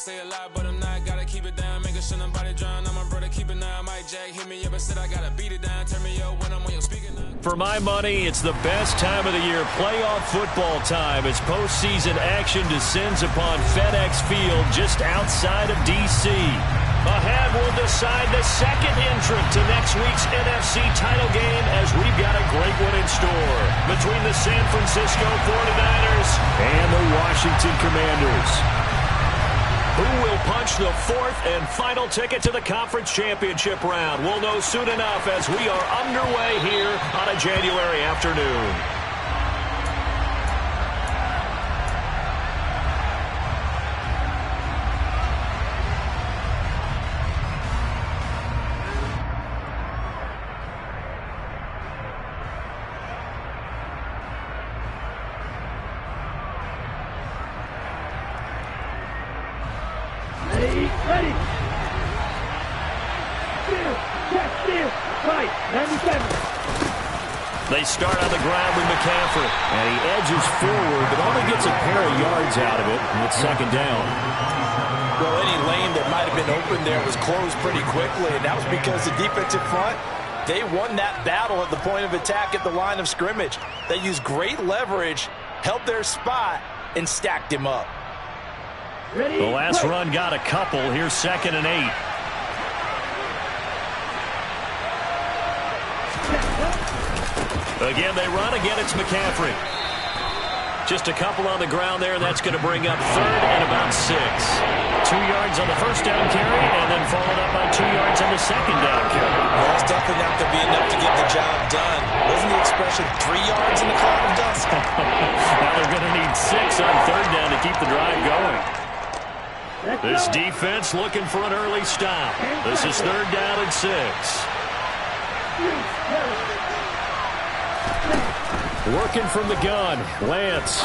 say a lot, but I'm not. Gotta keep it down, making sure nobody drown. I'm my brother, keep it down. Mike Jack hit me up and said I gotta beat it down. Turn me up when I'm on your speaker now. For my money, it's the best time of the year, playoff football time, as postseason action descends upon FedEx Field just outside of D.C. Ahead will decide the second entrant to next week's NFC title game, as we've got a great one in store between the San Francisco 49ers and the Washington Commanders. Who will punch the fourth and final ticket to the conference championship round? We'll know soon enough as we are underway here on a January afternoon. Ready. Steer, right, 97. They start on the ground with McCaffrey. And he edges forward, but only gets a pair of yards out of it. And it's second down. Well, any lane that might have been open there was closed pretty quickly, and that was because the defensive front, they won that battle at the point of attack at the line of scrimmage. They used great leverage, held their spot, and stacked him up. The last run got a couple. Here's 2nd and 8. Again, they run. Again, it's McCaffrey. Just a couple on the ground there, and that's going to bring up 3rd and about 6. 2 yards on the first down carry, and then followed up by 2 yards on the second down carry. Well, it's definitely not going to be enough to get the job done. Wasn't the expression 3 yards in the cloud of dust? Now they're going to need 6 on 3rd down to keep the drive going. This defense looking for an early stop. This is 3rd down and 6. Working from the gun, Lance.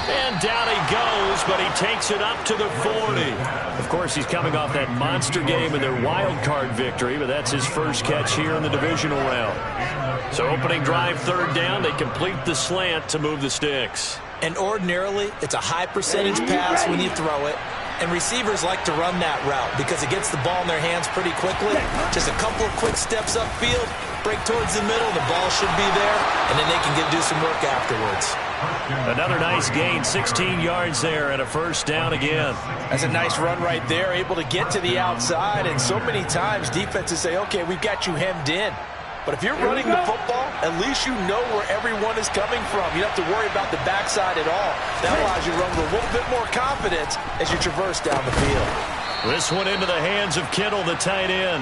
And down he goes, but he takes it up to the 40. Of course, he's coming off that monster game in their wild card victory, but that's his first catch here in the divisional round. So opening drive, 3rd down, they complete the slant to move the sticks. And ordinarily, it's a high percentage pass when you throw it. And receivers like to run that route because it gets the ball in their hands pretty quickly. Just a couple of quick steps upfield, break towards the middle, the ball should be there, and then they can do some work afterwards. Another nice gain, 16 yards there, and a first down again. That's a nice run right there, able to get to the outside, and so many times defenses say, okay, we've got you hemmed in. But if you're running the football, at least you know where everyone is coming from. You don't have to worry about the backside at all. That allows you to run with a little bit more confidence as you traverse down the field. This one into the hands of Kittle, the tight end.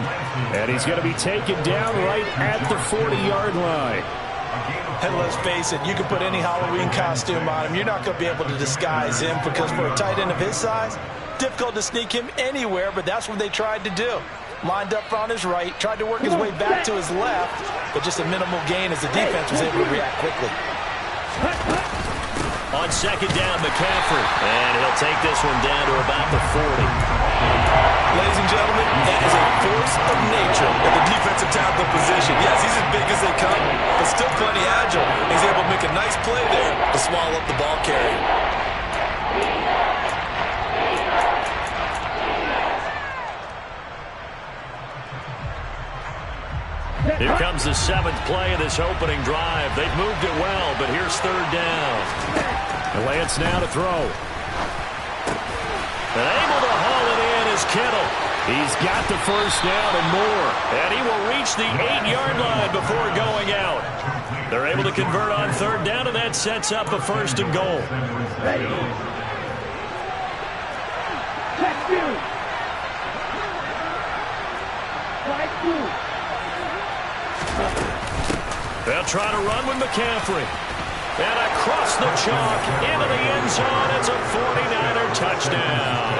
And he's going to be taken down right at the 40-yard line. And let's face it, you can put any Halloween costume on him. You're not going to be able to disguise him because for a tight end of his size, difficult to sneak him anywhere, but that's what they tried to do. Lined up on his right, tried to work his way back to his left, but just a minimal gain as the defense was able to react quickly. On 2nd down, McCaffrey, and he'll take this one down to about the 40. Ladies and gentlemen, that is a force of nature at the defensive tackle position. Yes, he's as big as they come, but still plenty agile. He's able to make a nice play there to swallow up the ball carrier. Here comes the 7th play of this opening drive. They've moved it well, but here's 3rd down. Lance now to throw. And able to haul it in is Kittle. He's got the first down and more. And he will reach the 8-yard line before going out. They're able to convert on 3rd down, and that sets up a 1st and goal. Ready. Check 2. 5-2. They'll try to run with McCaffrey. And across the chalk, into the end zone, it's a 49er touchdown.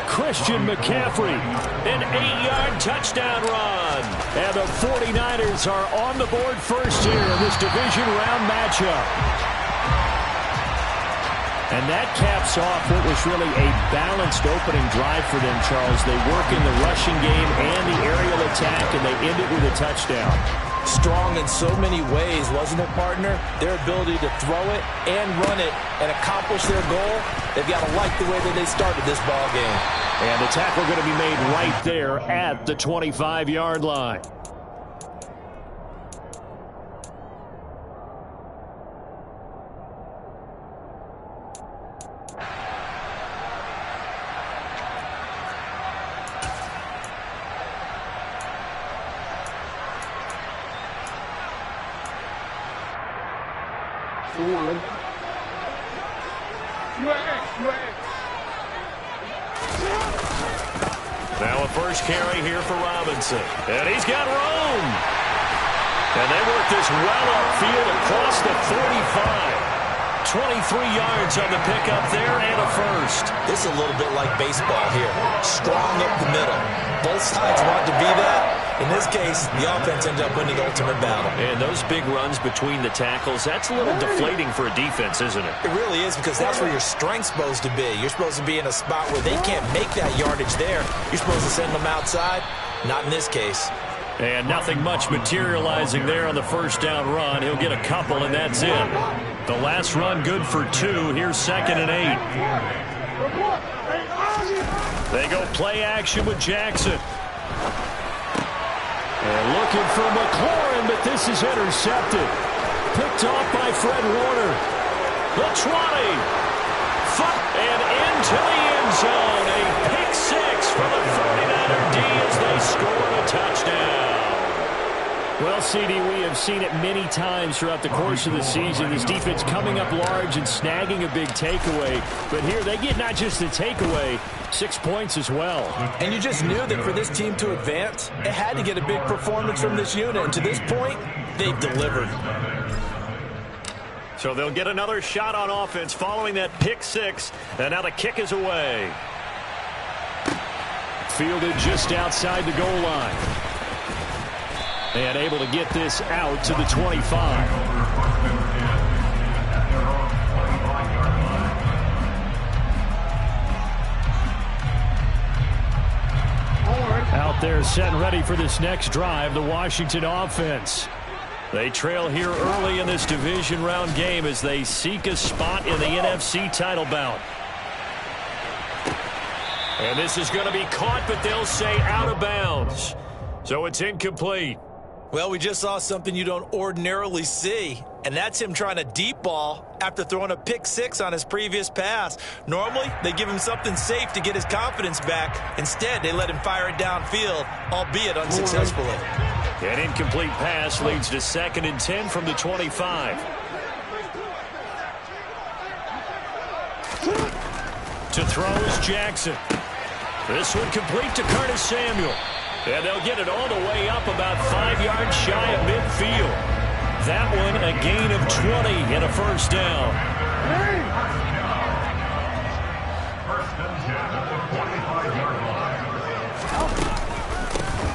Christian McCaffrey, an 8-yard touchdown run. And the 49ers are on the board first here in this division round matchup. And that caps off what was really a balanced opening drive for them, Charles. They work in the rushing game and the aerial attack, and they end it with a touchdown. Strong in so many ways, wasn't it, partner? Their ability to throw it and run it and accomplish their goal, they've got to like the way that they started this ball game. And the tackle going to be made right there at the 25-yard line. Now a first carry here for Robinson. And he's got room. And they work this well upfield across the 45. 23 yards on the pickup there and a first. This is a little bit like baseball here. Strong up the middle. Both sides want to be that. In this case, the offense ended up winning the ultimate battle. And those big runs between the tackles, that's a little deflating for a defense, isn't it? It really is, because that's where your strength's supposed to be. You're supposed to be in a spot where they can't make that yardage there. You're supposed to send them outside. Not in this case. And nothing much materializing there on the first down run. He'll get a couple, and that's it. The last run good for 2. Here's 2nd and 8. They go play action with Jackson. And looking for McLaurin, but this is intercepted. Picked off by Fred Warner. The 20. And into the end zone. A pick 6 for the 49er D as they score a touchdown. Well, CD, we have seen it many times throughout the course of the season. This defense coming up large and snagging a big takeaway. But here they get not just the takeaway, 6 points as well. And you just knew that for this team to advance, it had to get a big performance from this unit. And to this point, they've delivered. So they'll get another shot on offense following that pick 6. And now the kick is away. Fielded just outside the goal line. And able to get this out to the 25. Out there set and ready for this next drive, the Washington offense. They trail here early in this division round game as they seek a spot in the NFC title bout. And this is going to be caught, but they'll say out of bounds. So it's incomplete. Well, we just saw something you don't ordinarily see, and that's him trying to deep ball after throwing a pick 6 on his previous pass. Normally, they give him something safe to get his confidence back. Instead, they let him fire it downfield, albeit unsuccessfully. An incomplete pass leads to 2nd and 10 from the 25. To throw is Jackson. This one complete to Curtis Samuel. And they'll get it all the way up about 5 yards shy of midfield. That one a gain of 20 and a first down.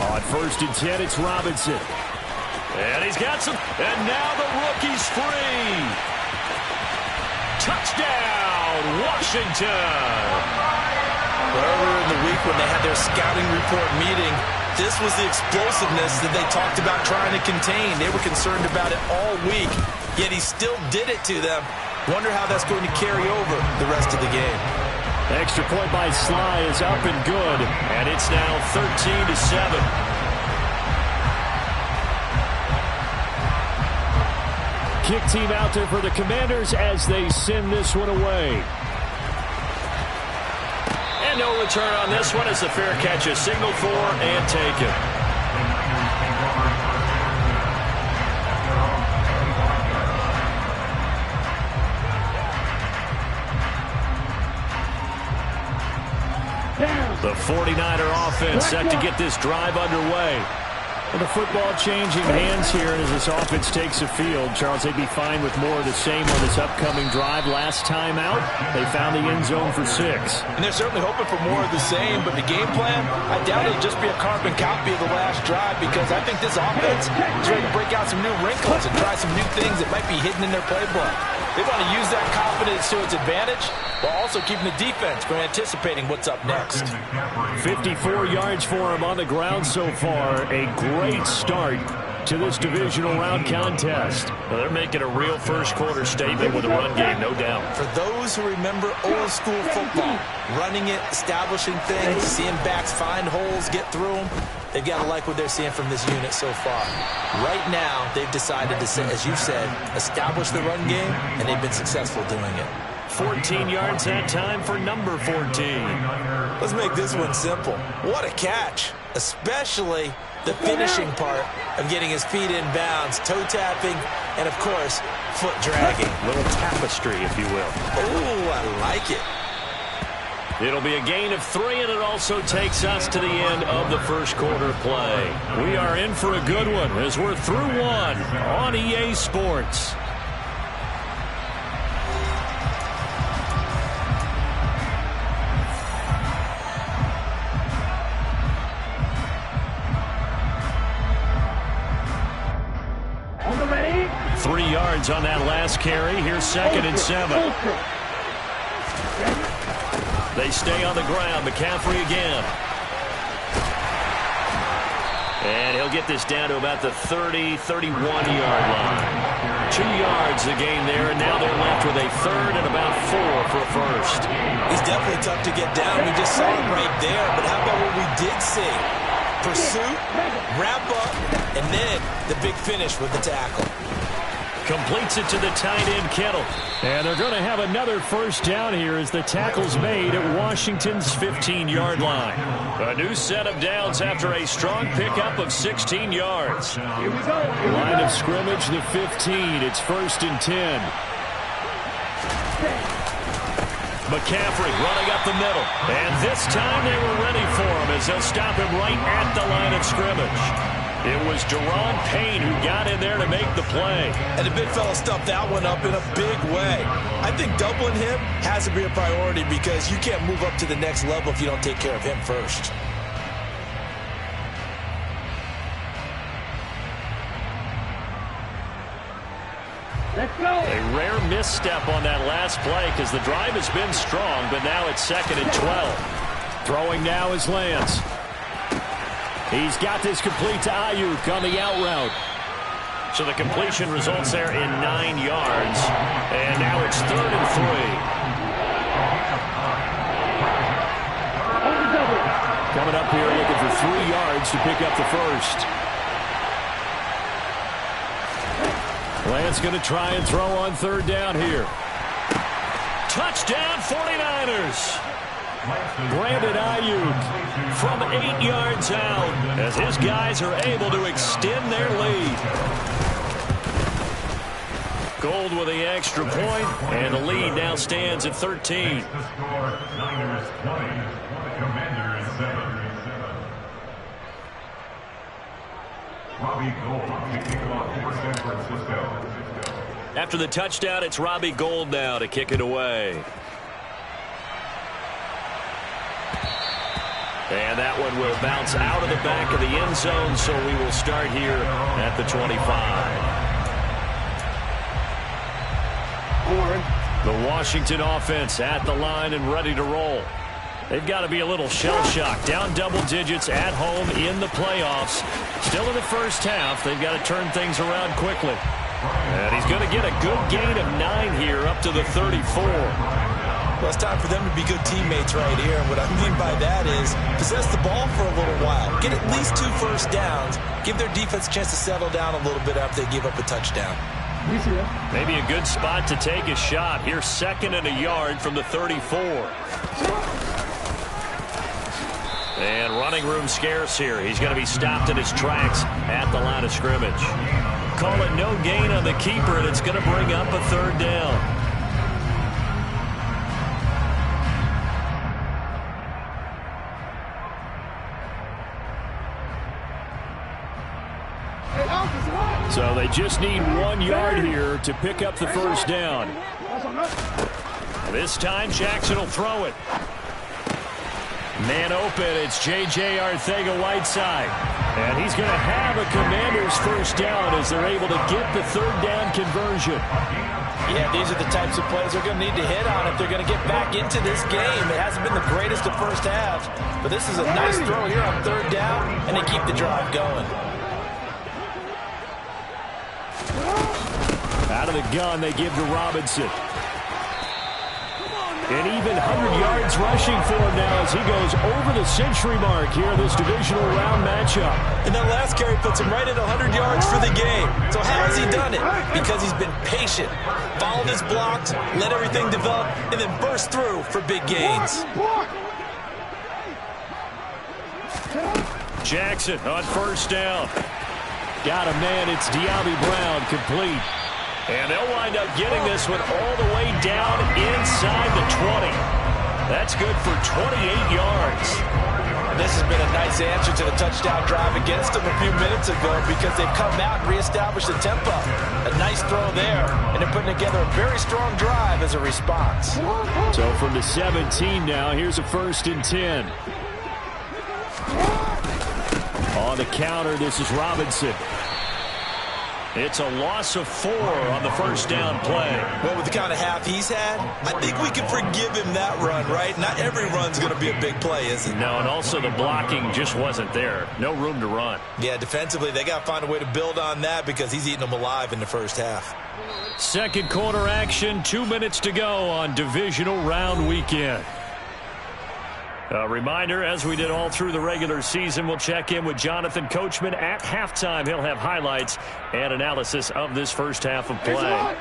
On 1st and 10, it's Robinson. And he's got some. And now the rookie's free. Touchdown, Washington. Earlier in the week when they had their scouting report meeting, this was the explosiveness that they talked about trying to contain. They were concerned about it all week, yet he still did it to them. Wonder how that's going to carry over the rest of the game. Extra point by Sly is up and good, and it's now 13-7. Kick team out there for the Commanders as they send this one away. And no return on this one as the fair catch is signaled for and taken. The 49er offense set to get this drive underway. Well, the football changing hands here as this offense takes the field. Charles, they'd be fine with more of the same on this upcoming drive. Last time out, they found the end zone for 6. And they're certainly hoping for more of the same, but the game plan, I doubt it'll just be a carbon copy of the last drive, because I think this offense is ready to break out some new wrinkles and try some new things that might be hidden in their playbook. They want to use that confidence to its advantage while also keeping the defense from anticipating what's up next. 54 yards for him on the ground so far. A great start to this divisional round contest. Well, they're making a real first-quarter statement with a run game, no doubt. For those who remember old-school football, running it, establishing things, seeing backs find holes, get through them, they've got to like what they're seeing from this unit so far. Right now, they've decided to, as you said, establish the run game, and they've been successful doing it. 14 yards that time for number 14. Let's make this one simple. What a catch, especially the finishing part of getting his feet in bounds, toe tapping, and, of course, foot dragging. Little tapestry, if you will. Oh, I like it. It'll be a gain of 3, and it also takes us to the end of the first quarter play. We are in for a good one as we're through one on EA Sports. On the ready. 3 yards on that last carry. Here's 2nd and 7. They stay on the ground. McCaffrey again. And he'll get this down to about the 30, 31-yard line. 2 yards the gain there, and now they're left with a 3rd and about 4 for a first. He's definitely tough to get down. We just saw it right there. But how about what we did see? Pursuit, wrap up, and then the big finish with the tackle. Completes it to the tight end, Kittle. And they're going to have another first down here as the tackle's made at Washington's 15-yard line. A new set of downs after a strong pickup of 16 yards. Here we go. Line of scrimmage, the 15. It's 1st and 10. McCaffrey running up the middle. And this time they were ready for him as they'll stop him right at the line of scrimmage. It was Daron Payne who got in there to make the play. And the big fella stuffed that one up in a big way. I think doubling him has to be a priority because you can't move up to the next level if you don't take care of him first. Let's go. A rare misstep on that last play because the drive has been strong, but now it's 2nd and 12. Throwing now is Lance. He's got this complete to Ayuk on the out route. So the completion results there in 9 yards. And now it's 3rd and 3. Coming up here looking for 3 yards to pick up the first. Lance going to try and throw on 3rd down here. Touchdown 49ers. Brandon Ayuk from 8 yards out as his guys are able to extend their lead. Gold with the extra point, and the lead now stands at 13. After the touchdown, it's Robbie Gould now to kick it away. And that one will bounce out of the back of the end zone, so we will start here at the 25. The Washington offense at the line and ready to roll. They've got to be a little shell-shocked. Down double digits at home in the playoffs. Still in the first half. They've got to turn things around quickly. And he's going to get a good gain of 9 here up to the 34. Well, it's time for them to be good teammates right here. And what I mean by that is possess the ball for a little while. Get at least 2 first downs. Give their defense a chance to settle down a little bit after they give up a touchdown. Maybe a good spot to take a shot. Here's 2nd and a yard from the 34. And running room scarce here. He's going to be stopped in his tracks at the line of scrimmage. Call it no gain on the keeper, and it's going to bring up a 3rd down. So they just need 1 yard here to pick up the first down. This time Jackson will throw it. Man open, it's J.J. Arcega-Whiteside. And he's going to have a Commanders first down as they're able to get the 3rd down conversion. Yeah, these are the types of plays they're going to need to hit on if they're going to get back into this game. It hasn't been the greatest of first halves, but this is a nice throw here on 3rd down, and they keep the drive going. Out of the gun, they give to Robinson. And even 100 yards rushing for him now as he goes over the century mark here in this divisional round matchup. And that last carry puts him right at 100 yards for the game. So how has he done it? Because he's been patient, followed his blocks, let everything develop, and then burst through for big gains. Jackson on first down. Got a man. It's De'Ami Brown, complete. And they'll wind up getting this one all the way down inside the 20. That's good for 28 yards. And this has been a nice answer to the touchdown drive against them a few minutes ago because they've come out and reestablished the tempo. A nice throw there, and they're putting together a very strong drive as a response. So from the 17 now, here's a 1st and 10. On the counter, this is Robinson. It's a loss of 4 on the first down play. Well, with the kind of half he's had, I think we can forgive him that run, right? Not every run's going to be a big play, is it? No, and also the blocking just wasn't there. No room to run. Yeah, defensively, they got to find a way to build on that because he's eating them alive in the first half. Second quarter action, 2 minutes to go on divisional round weekend. A reminder, as we did all through the regular season, we'll check in with Jonathan Coachman at halftime. He'll have highlights and analysis of this first half of play.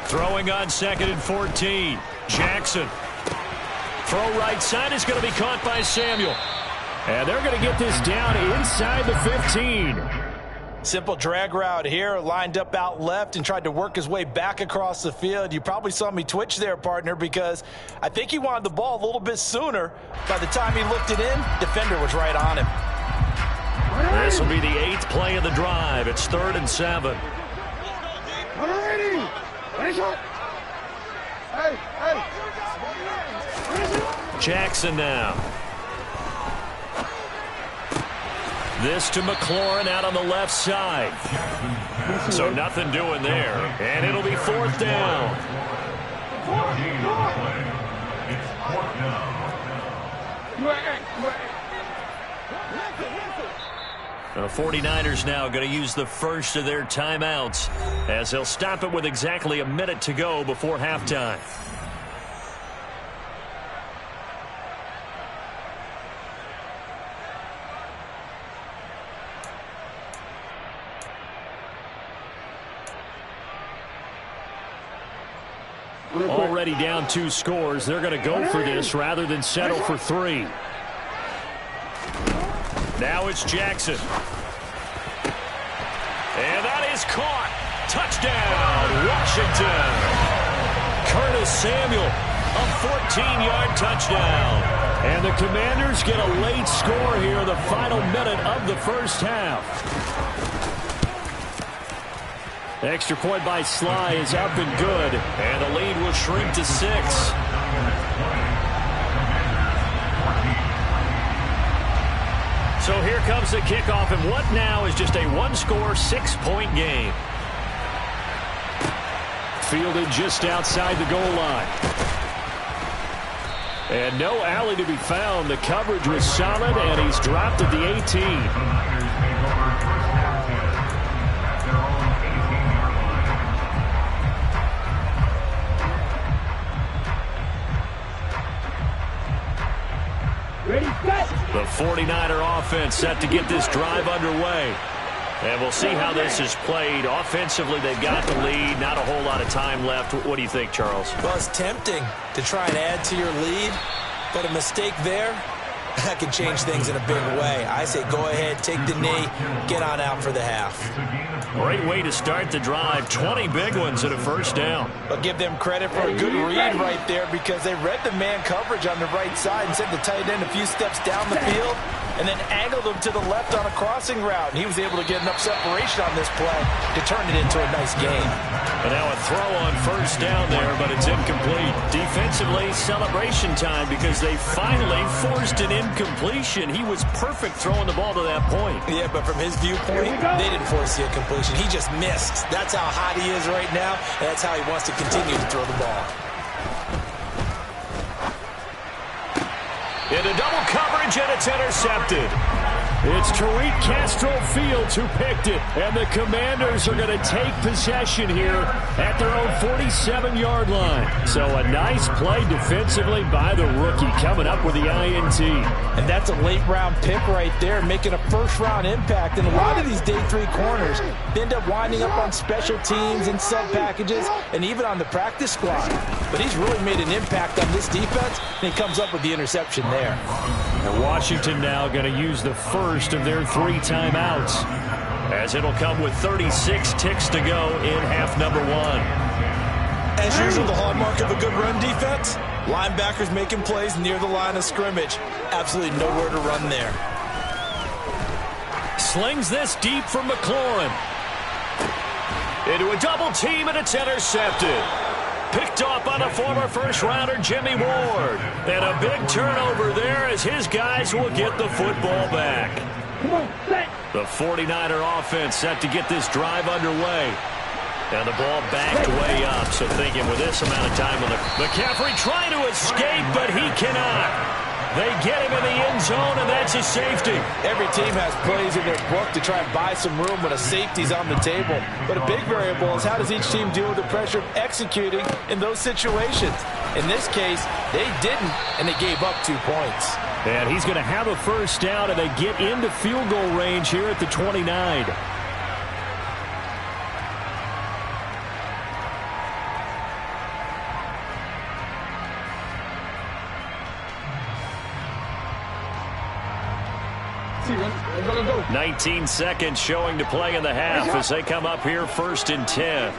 Throwing on 2nd and 14. Jackson. Throw right side is going to be caught by Samuel. And they're going to get this down inside the 15. Simple drag route here, lined up out left and tried to work his way back across the field. You probably saw me twitch there, partner, because I think he wanted the ball a little bit sooner. By the time he looked it in, defender was right on him. This will be the 8th play of the drive. It's 3rd and 7. Jackson now. This to McLaurin out on the left side. So nothing doing there. And it'll be 4th down. The 49ers now going to use the first of their timeouts as they'll stop it with exactly a minute to go before halftime. Already down 2 scores. They're going to go for this rather than settle for 3. Now it's Jackson. And that is caught. Touchdown, Washington. Curtis Samuel, a 14-yard touchdown. And the Commanders get a late score here in the final minute of the first half. Extra point by Sly is up and good. And the lead will shrink to 6. So here comes the kickoff, and what now is just a 1-score, 6-point game. Fielded just outside the goal line. And no alley to be found. The coverage was solid, and he's dropped at the 18. The 49er offense set to get this drive underway. And we'll see how this is played. Offensively, they've got the lead. Not a whole lot of time left. What do you think, Charles? Well, it's tempting to try and add to your lead, but a mistake there, that can change things in a big way. I say go ahead, take the knee, get on out for the half. Great way to start the drive. 20 big ones at a first down. I'll give them credit for a good read right there because they read the man coverage on the right side and sent the tight end a few steps down the field and then angled him to the left on a crossing route. And he was able to get enough separation on this play to turn it into a nice game. And now a throw on first down there, but it's incomplete. Defensively, celebration time because they finally forced an incompletion. He was perfect throwing the ball to that point. Yeah, but from his viewpoint, they didn't force the incompletion. He just missed. That's how hot he is right now, and that's how he wants to continue to throw the ball. Into double coverage, and it's intercepted. It's Tariq Castro Fields who picked it, and the Commanders are going to take possession here at their own 47-yard line. So a nice play defensively by the rookie, coming up with the INT. And that's a late-round pick right there, making a first-round impact. And a lot of these day 3 corners end up winding up on special teams and sub-packages and even on the practice squad. But he's really made an impact on this defense, and he comes up with the interception there. And Washington now going to use the first of their 3 timeouts, as it'll come with 36 ticks to go in half number 1. As usual, the hallmark of a good run defense, linebackers making plays near the line of scrimmage. Absolutely nowhere to run there. Slings this deep from McLaurin. Into a double team, and it's intercepted. Picked off on a former first-rounder, Jimmy Ward. And a big turnover there as his guys will get the football back. The 49er offense set to get this drive underway. And the ball backed way up, so thinking with this amount of time on the... McCaffrey trying to escape, but he cannot. They get him in the end zone, and that's a safety. Every team has plays in their book to try and buy some room when a safety's on the table. But a big variable is how does each team deal with the pressure of executing in those situations. In this case, they didn't, and they gave up 2 points. And he's going to have a first down, and they get into field goal range here at the 29. Go. 19 seconds showing to play in the half as they come up here 1st and 10.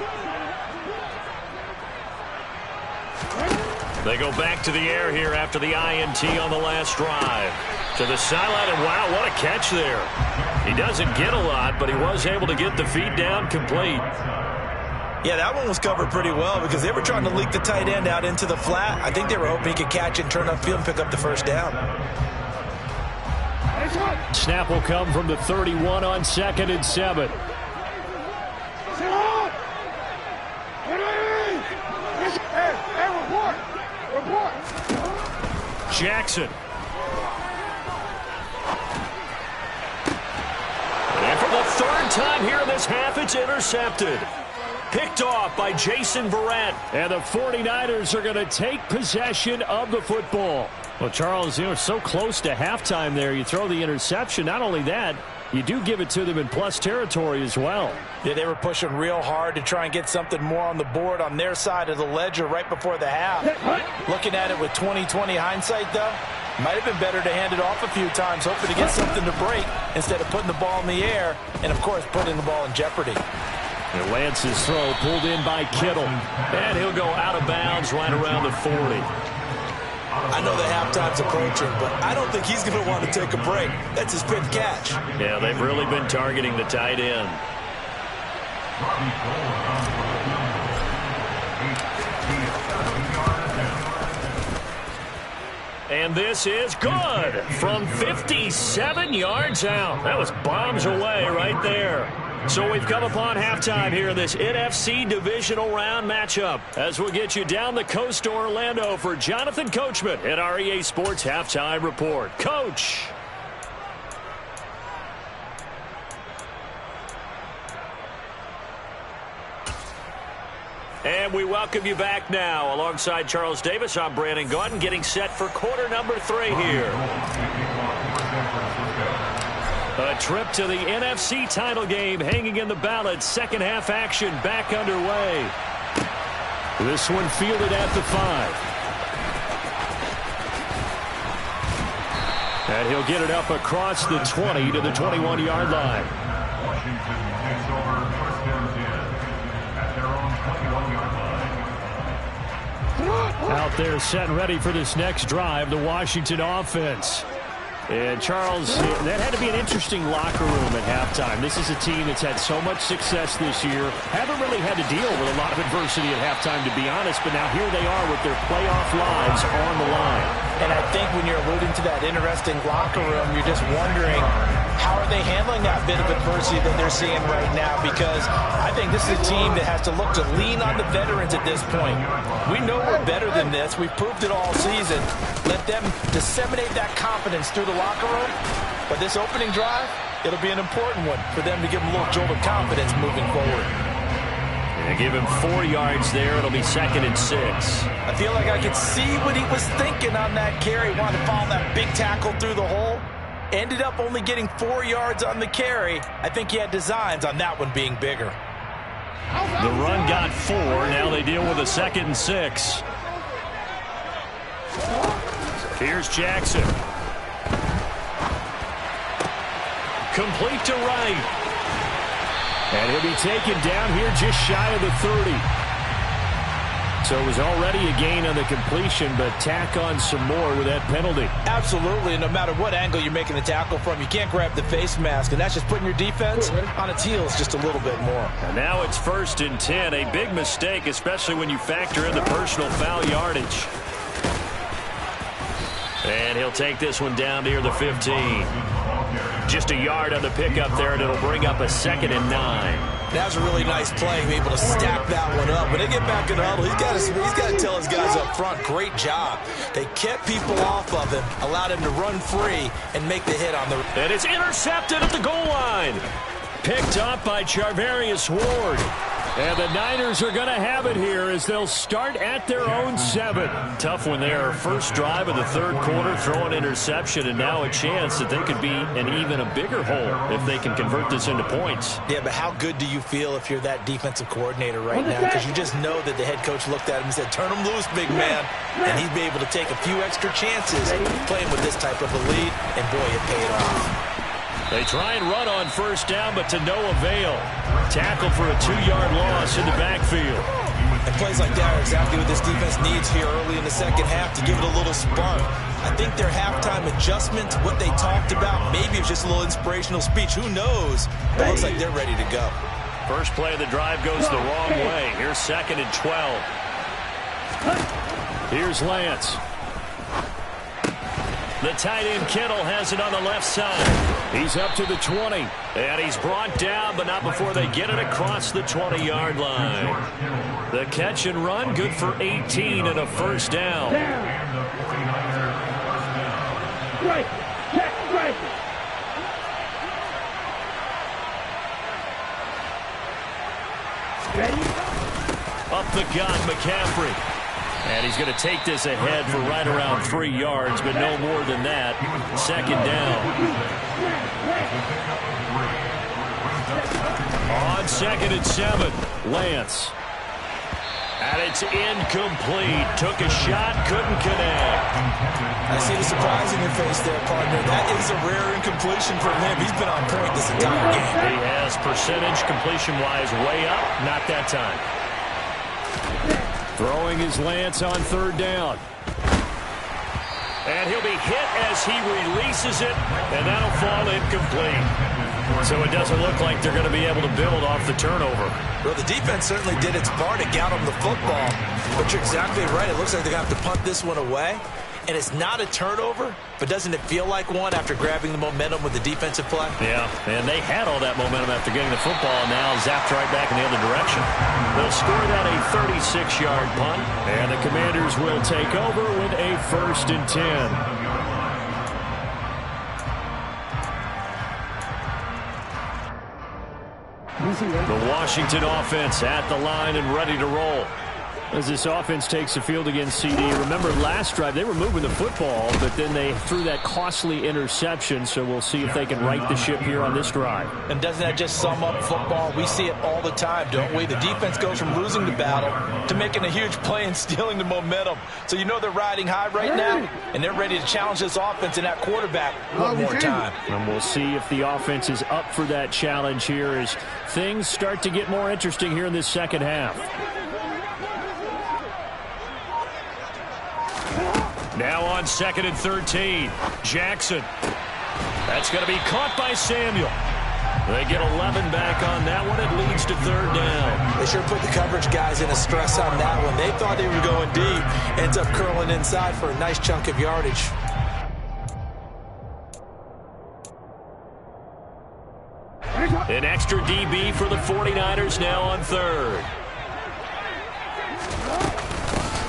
They go back to the air here after the INT on the last drive. To the sideline, and wow, what a catch there. He doesn't get a lot, but he was able to get the feed down complete. Yeah, that one was covered pretty well because they were trying to leak the tight end out into the flat. I think they were hoping he could catch it and turn upfield and pick up the first down. Snap will come from the 31 on 2nd and 7. Jackson. And for the 3rd time here in this half, it's intercepted. Picked off by Jason Verrett. And the 49ers are going to take possession of the football. Well, Charles, you know, so close to halftime there. You throw the interception. Not only that, you do give it to them in plus territory as well. Yeah, they were pushing real hard to try and get something more on the board on their side of the ledger right before the half. Looking at it with 20/20 hindsight, though, might have been better to hand it off a few times, hoping to get something to break instead of putting the ball in the air and, of course, putting the ball in jeopardy. And Lance's throw pulled in by Kittle. And he'll go out of bounds right around the 40. I know the halftime's approaching, but I don't think he's going to want to take a break. That's his 5th catch. Yeah, they've really been targeting the tight end. And this is good from 57 yards out. That was bombs away right there. So we've come upon halftime here in this NFC divisional round matchup as we'll get you down the coast to Orlando for Jonathan Coachman at our EA Sports Halftime Report. Coach. And we welcome you back now. Alongside Charles Davis, I'm Brandon Gaudin, getting set for quarter number 3 here. A trip to the NFC title game hanging in the balance. Second half action back underway. This one fielded at the 5. And he'll get it up across the 20 to the 21-yard line. Out there set and ready for this next drive, the Washington offense. And, Charles, that had to be an interesting locker room at halftime. This is a team that's had so much success this year. Haven't really had to deal with a lot of adversity at halftime, to be honest. But now here they are with their playoff lives on the line. And I think when you're alluding to that interesting locker room, you're just wondering How are they handling that bit of adversity that they're seeing right now? Because I think this is a team that has to look to lean on the veterans at this point. We know we're better than this. We've proved it all season. Let them disseminate that confidence through the locker room. But this opening drive, it'll be an important one for them to give them a little jolt of confidence moving forward. They give him 4 yards there. It'll be 2nd and 6. I feel like I could see what he was thinking on that carry. Wanted to follow that big tackle through the hole. Ended up only getting 4 yards on the carry. I think he had designs on that one being bigger. The run got 4. Now they deal with a 2nd and 6. Here's Jackson. Complete to Wright. And he'll be taken down here just shy of the 30. So it was already a gain on the completion, but tack on some more with that penalty. Absolutely. No matter what angle you're making the tackle from, you can't grab the face mask, and that's just putting your defense on its heels just a little bit more. And now it's 1st and 10. A big mistake, especially when you factor in the personal foul yardage. And he'll take this one down near the 15. Just a yard on the pickup there, and it'll bring up a 2nd and 9. That was a really nice play, be able to stack that one up. When they get back in the huddle, he's got to tell his guys up front, great job. They kept people off of him, allowed him to run free and make the hit on the... And it's intercepted at the goal line. Picked up by Charvarius Ward. And the Niners are going to have it here as they'll start at their own 7. Tough one there. First drive of the 3rd quarter, throw an interception, and now a chance that they could be in even a bigger hole if they can convert this into points. Yeah, but how good do you feel if you're that defensive coordinator right now? Because you just know that the head coach looked at him and said, turn him loose, big man. And he'd be able to take a few extra chances playing with this type of a lead, and boy, it paid off. They try and run on 1st down, but to no avail. Tackle for a 2-yard loss in the backfield. And plays like that are exactly what this defense needs here early in the 2nd half to give it a little spark. I think their halftime adjustment, what they talked about, maybe it was just a little inspirational speech. Who knows? But it looks like they're ready to go. First play of the drive goes the wrong way. Here's 2nd and 12. Here's Lance. The tight end Kittle has it on the left side. He's up to the 20. And he's brought down, but not before they get it across the 20-yard line. The catch and run, good for 18 and a 1st down. Right. Right. Ready? Up the gun, McCaffrey. And he's going to take this ahead for right around 3 yards, but no more than that. 2nd down. On 2nd and 7, Lance. And it's incomplete. Took a shot, couldn't connect. I see the surprise in your face there, partner. That is a rare incompletion from him. He's been on point this entire game. He has percentage completion-wise way up. Not that time. Throwing his Lance on 3rd down. And he'll be hit as he releases it, and that'll fall incomplete. So it doesn't look like they're going to be able to build off the turnover. Well, the defense certainly did its part to get them the football. But you're exactly right. It looks like they're going to have to punt this one away. And it's not a turnover, but doesn't it feel like one after grabbing the momentum with the defensive play? Yeah, and they had all that momentum after getting the football, and now zapped right back in the other direction. They'll score that a 36-yard punt, and the Commanders will take over with a 1st and 10. The Washington offense at the line and ready to roll. As this offense takes the field against CD. Remember last drive, they were moving the football, but then they threw that costly interception, so we'll see if they can right the ship here on this drive. And doesn't that just sum up football? We see it all the time, don't we? The defense goes from losing the battle to making a huge play and stealing the momentum. So you know they're riding high right now, and they're ready to challenge this offense and that quarterback one more time. And we'll see if the offense is up for that challenge here as things start to get more interesting here in this 2nd half. Now on 2nd and 13, Jackson. That's going to be caught by Samuel. They get 11 back on that one. It leads to 3rd down. They sure put the coverage guys in a stress on that one. They thought they were going deep. Ends up curling inside for a nice chunk of yardage. An extra DB for the 49ers now on third.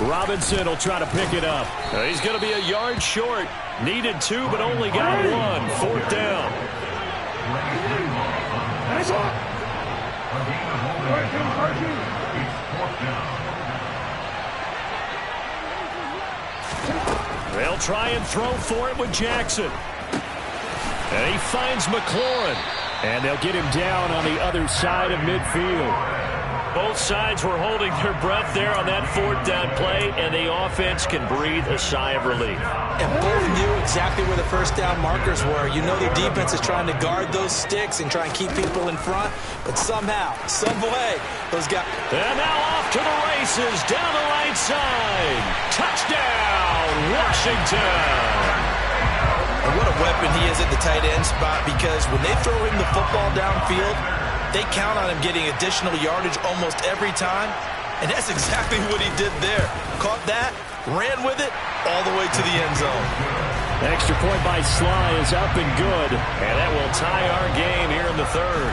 Robinson will try to pick it up. He's going to be a yard short. Needed 2, but only got 1. Fourth down. They'll try and throw for it with Jackson. And he finds McLaurin. And they'll get him down on the other side of midfield. Both sides were holding their breath there on that fourth down play, and the offense can breathe a sigh of relief. And both knew exactly where the first down markers were. You know the defense is trying to guard those sticks and try and keep people in front, but somehow, some way, those guys... And now off to the races, down the right side. Touchdown, Washington! And what a weapon he is at the tight end spot, because when they throw him the football downfield, they count on him getting additional yardage almost every time, and that's exactly what he did there. Caught that, ran with it, all the way to the end zone. The extra point by Sly is up and good, and that will tie our game here in the third.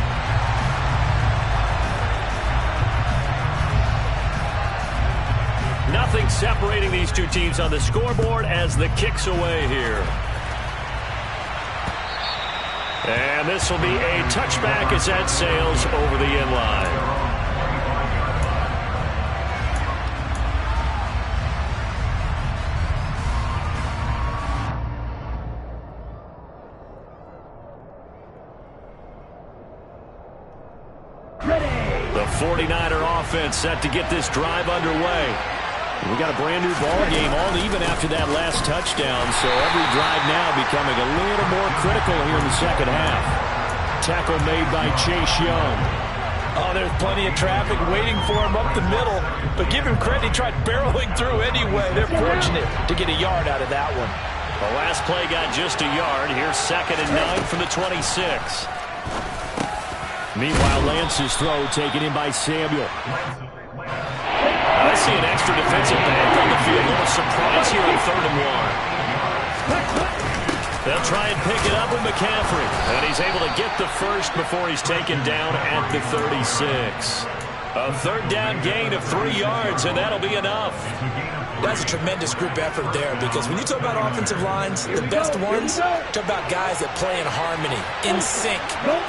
Nothing separating these two teams on the scoreboard as the kick's away here. And this will be a touchback as that sails over the end line. The 49er offense set to get this drive underway. We got a brand new ball game, all even after that last touchdown, so every drive now becoming a little more critical here in the second half. Tackle made by Chase Young. Oh, there's plenty of traffic waiting for him up the middle, but give him credit, he tried barreling through anyway. They're fortunate to get a yard out of that one. The last play got just a yard. Here's 2nd and 9 from the 26. Meanwhile, Lance's throw taken in by Samuel. I see an extra defensive back on the field. A little surprise here on 3rd and 1. They'll try and pick it up with McCaffrey. And he's able to get the first before he's taken down at the 36. A 3rd down gain of 3 yards, and that'll be enough. That's a tremendous group effort there, because when you talk about offensive lines, the best ones, talk about guys that play in harmony, in sync,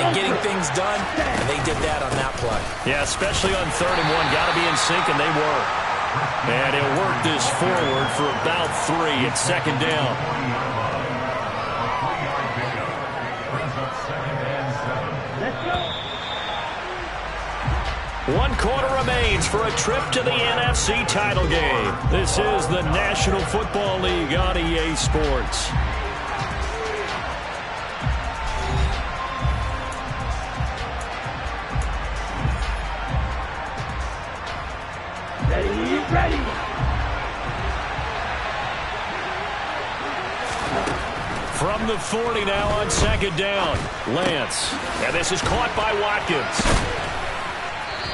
and getting things done, and they did that on that play. Yeah, especially on 3rd and 1. Got to be in sync, and they were. And he'll work this forward for about 3 at 2nd down. One quarter remains for a trip to the NFC title game. This is the National Football League on EA Sports. Ready. From the 40 now on 2nd down. Lance. And this is caught by Watkins.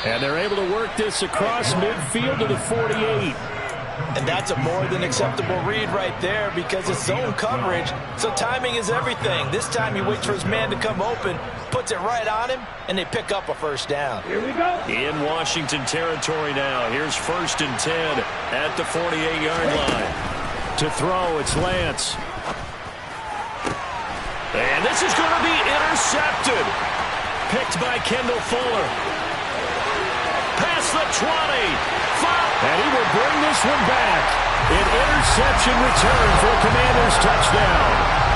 And they're able to work this across midfield to the 48. And that's a more than acceptable read right there, because it's zone coverage, so timing is everything. This time he waits for his man to come open, puts it right on him, and they pick up a 1st down. Here we go. In Washington territory now. Here's 1st and 10 at the 48-yard line. To throw, it's Lance. And this is going to be intercepted. Picked by Kendall Fuller. Past the 20. And he will bring this one back. An interception return for a Commanders touchdown.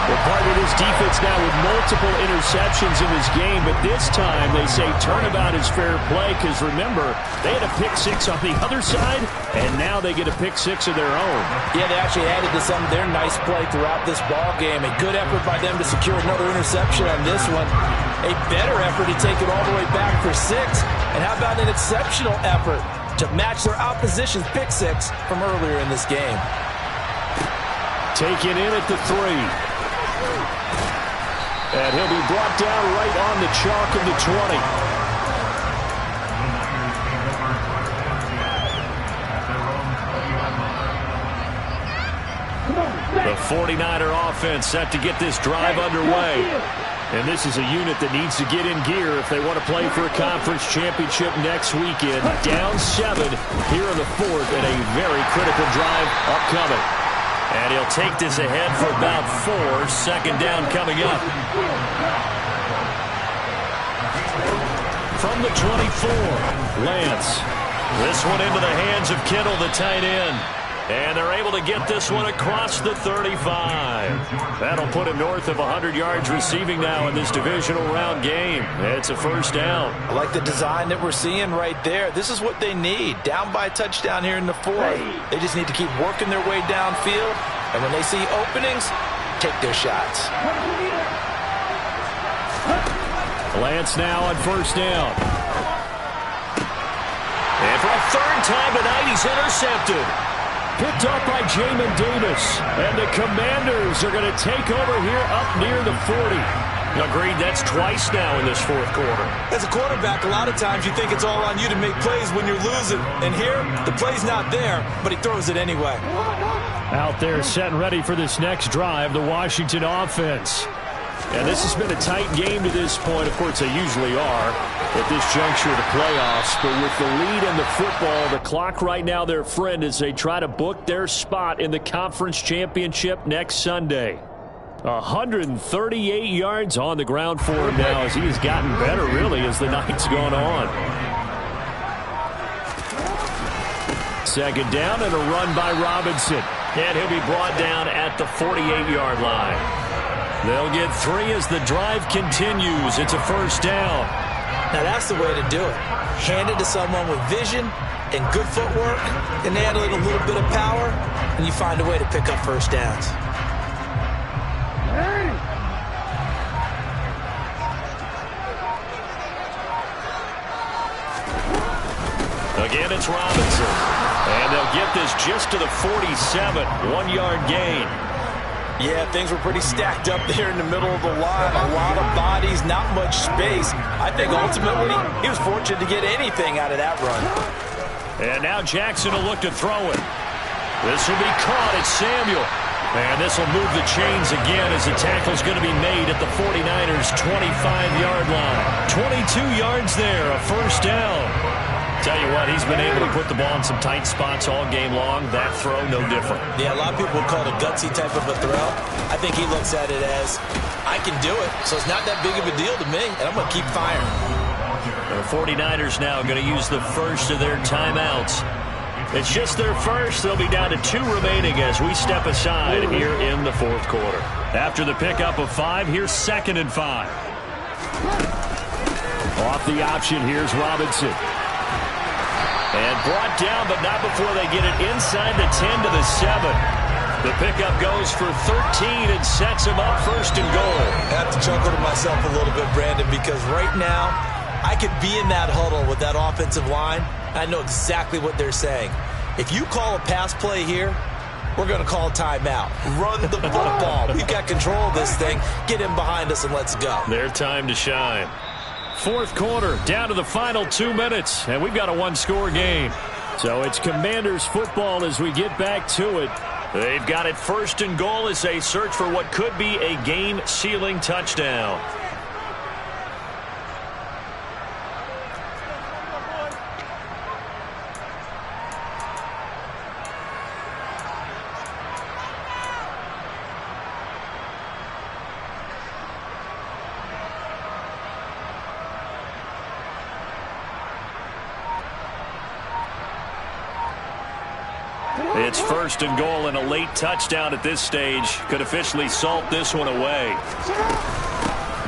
Well, partner, this defense now with multiple interceptions in this game, but this time they say turnabout is fair play, because remember, they had a pick 6 on the other side, and now they get a pick 6 of their own. Yeah, they actually added to some of their nice play throughout this ball game. A good effort by them to secure another interception on this one. A better effort to take it all the way back for 6. And how about an exceptional effort to match their opposition's pick 6 from earlier in this game. Taken in at the 3. And he'll be brought down right on the chalk of the 20. The 49er offense set to get this drive underway. And this is a unit that needs to get in gear if they want to play for a conference championship next weekend. Down 7 here in the 4th and a very critical drive upcoming. And he'll take this ahead for about 4. Second down coming up. From the 24, Lance. This one into the hands of Kittle, the tight end. And they're able to get this one across the 35. That'll put him north of 100 yards receiving now in this divisional round game. It's a first down. I like the design that we're seeing right there. This is what they need. Down by a touchdown here in the 4th. They just need to keep working their way downfield. And when they see openings, take their shots. Lance now on first down. And for a 3rd time tonight, he's intercepted. Picked up by Jamin Davis. And the Commanders are going to take over here up near the 40. Agreed, that's twice now in this 4th quarter. As a quarterback, a lot of times you think it's all on you to make plays when you're losing. And here, the play's not there, but he throws it anyway. Out there set and ready for this next drive, the Washington offense. And this has been a tight game to this point. Of course, they usually are at this juncture of the playoffs. But with the lead in the football, the clock right now their friend as they try to book their spot in the conference championship next Sunday. 138 yards on the ground for him now as he has gotten better, really, as the night's gone on. Second down and a run by Robinson. And he'll be brought down at the 48-yard line. They'll get 3 as the drive continues. It's a first down. Now that's the way to do it. Hand it to someone with vision and good footwork, and add a little bit of power, and you find a way to pick up first downs. Again, it's Robinson. And they'll get this just to the 47. 1-yard gain. Yeah, things were pretty stacked up there in the middle of the line. A lot of bodies, not much space. I think ultimately he was fortunate to get anything out of that run. And now Jackson will look to throw it. This will be caught. It's Samuel. And this will move the chains again as the tackle's going to be made at the 49ers' 25-yard line. 22 yards there, a first down. Tell you what, he's been able to put the ball in some tight spots all game long. That throw, no different. Yeah, a lot of people would call it a gutsy type of a throw. I think he looks at it as, I can do it, so it's not that big of a deal to me, and I'm going to keep firing. The 49ers now going to use the first of their timeouts. It's just their first. They'll be down to 2 remaining as we step aside here in the 4th quarter. After the pickup of 5, here's 2nd and 5. Off the option, here's Robinson. And brought down, but not before they get it inside the 10 to the 7. The pickup goes for 13 and sets him up 1st and goal. I have to chuckle to myself a little bit, Brandon, because right now I could be in that huddle with that offensive line. I know exactly what they're saying. If you call a pass play here, we're going to call a timeout. Run the football. We've got control of this thing. Get in behind us and let's go. Their time to shine. 4th quarter, down to the final 2 minutes, and we've got a 1-score game. So it's Commanders football as we get back to it. They've got it 1st and goal as they search for what could be a game-sealing touchdown. It's 1st and goal, and a late touchdown at this stage could officially salt this one away.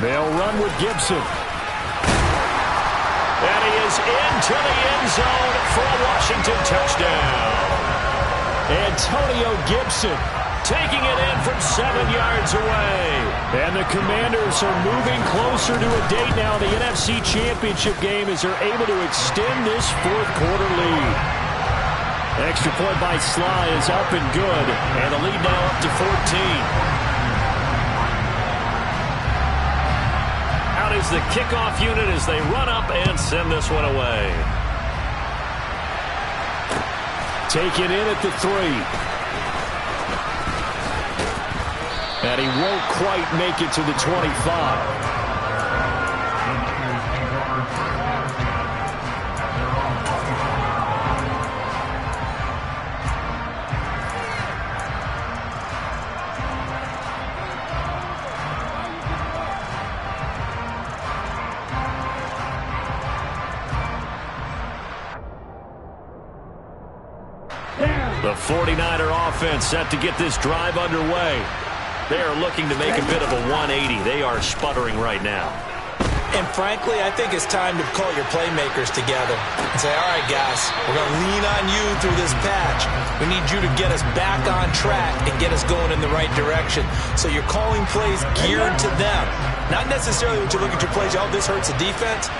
They'll run with Gibson. And he is into the end zone for a Washington touchdown. Antonio Gibson taking it in from 7 yards away. And the Commanders are moving closer to a date now. The NFC Championship game as they're able to extend this 4th quarter lead. Extra point by Sly is up and good. And the lead now up to 14. Out is the kickoff unit as they run up and send this one away. Taken in at the 3. And he won't quite make it to the 25. The 49er offense set to get this drive underway. They are looking to make a bit of a 180. They are sputtering right now. And frankly, I think it's time to call your playmakers together and say, all right, guys, we're going to lean on you through this patch. We need you to get us back on track and get us going in the right direction. So you're calling plays geared to them. Not necessarily when you look at your plays, oh, this hurts the defense.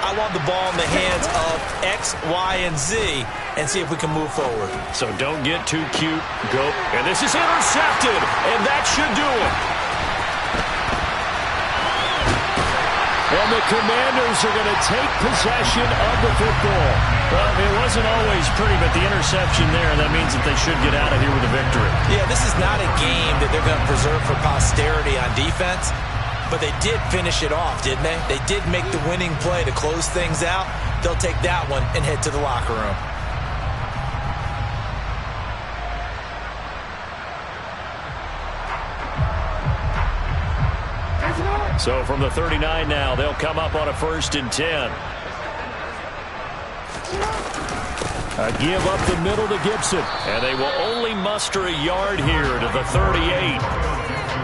I want the ball in the hands of X, Y, and Z and see if we can move forward. So don't get too cute. Go. And this is intercepted. And that should do it. And the Commanders are going to take possession of the football. Well, it wasn't always pretty, but the interception there, that means that they should get out of here with a victory. Yeah, this is not a game that they're going to preserve for posterity on defense. But they did finish it off, didn't they? They did make the winning play to close things out. They'll take that one and head to the locker room. So from the 39 now, they'll come up on a 1st and 10. A give up the middle to Gibson. And they will only muster a yard here to the 38.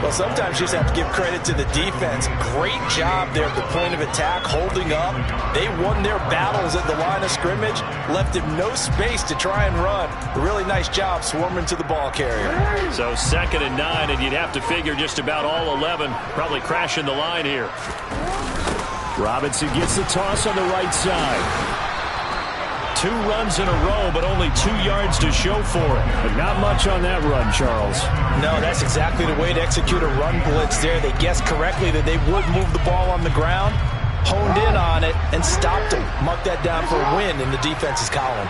Well, sometimes you just have to give credit to the defense. Great job there at the point of attack, holding up. They won their battles at the line of scrimmage, left him no space to try and run. A really nice job swarming to the ball carrier. So 2nd and 9, and you'd have to figure just about all 11 probably crashing the line here. Robinson gets the toss on the right side. 2 runs in a row, but only 2 yards to show for it. But not much on that run, Charles. No, that's exactly the way to execute a run blitz there. They guessed correctly that they would move the ball on the ground, honed in on it, and stopped them. Mark that down for a win in the defense's column.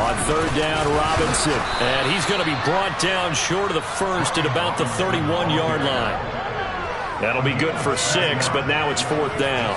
On 3rd down, Robinson. And he's going to be brought down short of the first at about the 31-yard line. That'll be good for 6, but now it's 4th down.